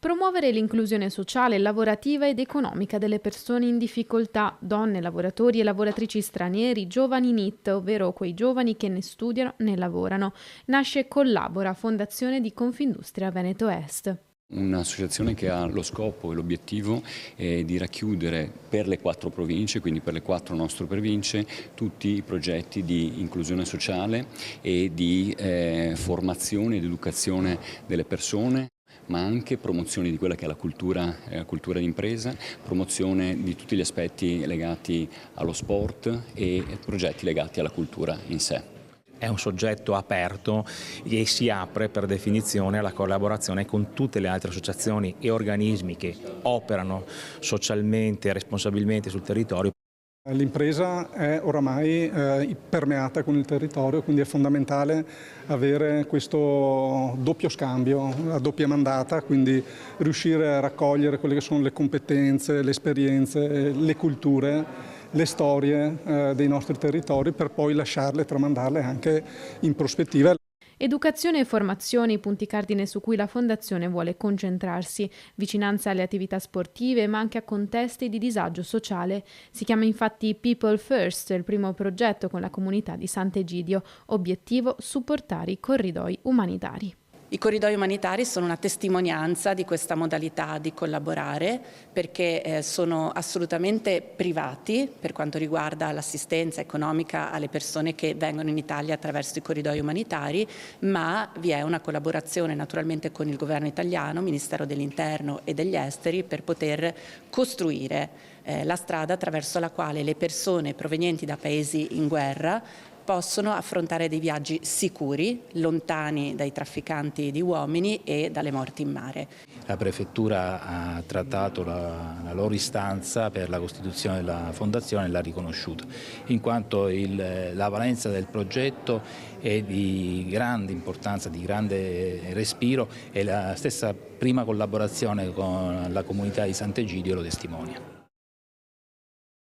Promuovere l'inclusione sociale, lavorativa ed economica delle persone in difficoltà, donne, lavoratori e lavoratrici stranieri, giovani NEET, ovvero quei giovani che né studiano né lavorano. Nasce Collabora, fondazione di Confindustria Veneto Est. Un'associazione che ha lo scopo e l'obiettivo di racchiudere per le 4 province, quindi per le 4 nostre province, tutti i progetti di inclusione sociale e di formazione ed educazione delle persone, ma anche promozione di quella che è la cultura d'impresa, promozione di tutti gli aspetti legati allo sport e progetti legati alla cultura in sé. È un soggetto aperto e si apre per definizione alla collaborazione con tutte le altre associazioni e organismi che operano socialmente e responsabilmente sul territorio. L'impresa è oramai permeata con il territorio, quindi è fondamentale avere questo doppio scambio, la doppia mandata, quindi riuscire a raccogliere quelle che sono le competenze, le esperienze, le culture, le storie dei nostri territori per poi lasciarle e tramandarle anche in prospettiva. Educazione e formazione, i punti cardine su cui la Fondazione vuole concentrarsi, vicinanza alle attività sportive ma anche a contesti di disagio sociale. Si chiama infatti People First, il primo progetto con la comunità di Sant'Egidio. Obiettivo: supportare i corridoi umanitari. I corridoi umanitari sono una testimonianza di questa modalità di collaborare perché sono assolutamente privati per quanto riguarda l'assistenza economica alle persone che vengono in Italia attraverso i corridoi umanitari, ma vi è una collaborazione naturalmente con il governo italiano, Ministero dell'Interno e degli Esteri per poter costruire la strada attraverso la quale le persone provenienti da paesi in guerra possono affrontare dei viaggi sicuri, lontani dai trafficanti di uomini e dalle morti in mare. La Prefettura ha trattato la loro istanza per la costituzione della Fondazione e l'ha riconosciuta, in quanto la valenza del progetto è di grande importanza, di grande respiro e la stessa prima collaborazione con la comunità di Sant'Egidio lo testimonia.